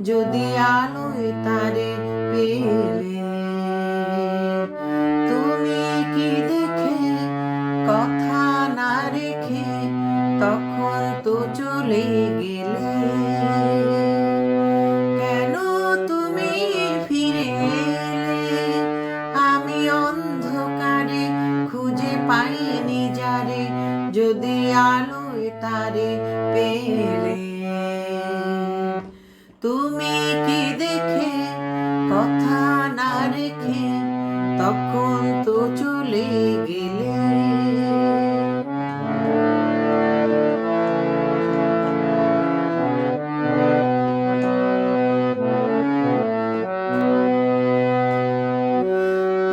যদি আলোয় তারে পেলে। তুমি কি দেখে কথা না রেখে তখন তো চলে গেলে। কেন তুমি ফিরে এলে? আমি অন্ধকারে খুঁজে পাইনি যারে, যদি আলোয় তারে পেলে। তুমি কি দেখে কথা না রেখে তখন তো চলে গেলে।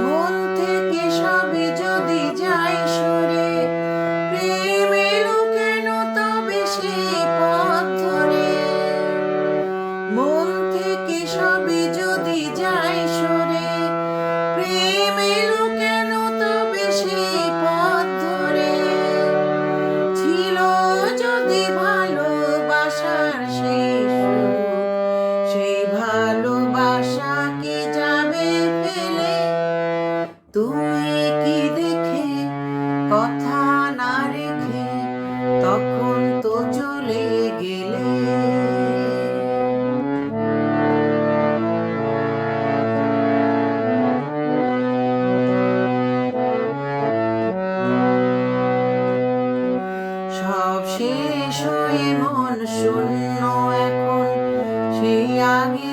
মন থেকে সবই যদি যায় সরে, প্রেম এলো কেন তবে সেই পথ ধরে। মন থেকে সবই যদি যায় সরে, প্রেম এলো কেন তবে সেই পথ ধরে। ছিল যদি ভালোবাসার সেই সুখ, সেই ভালোবাসা কি যাবে ফেলে। তুমি কি দেখে কথা না রেখে তখন তো চলে গেলে। সব শেষ হয়ে মন শূন্য এখন, সেই আগে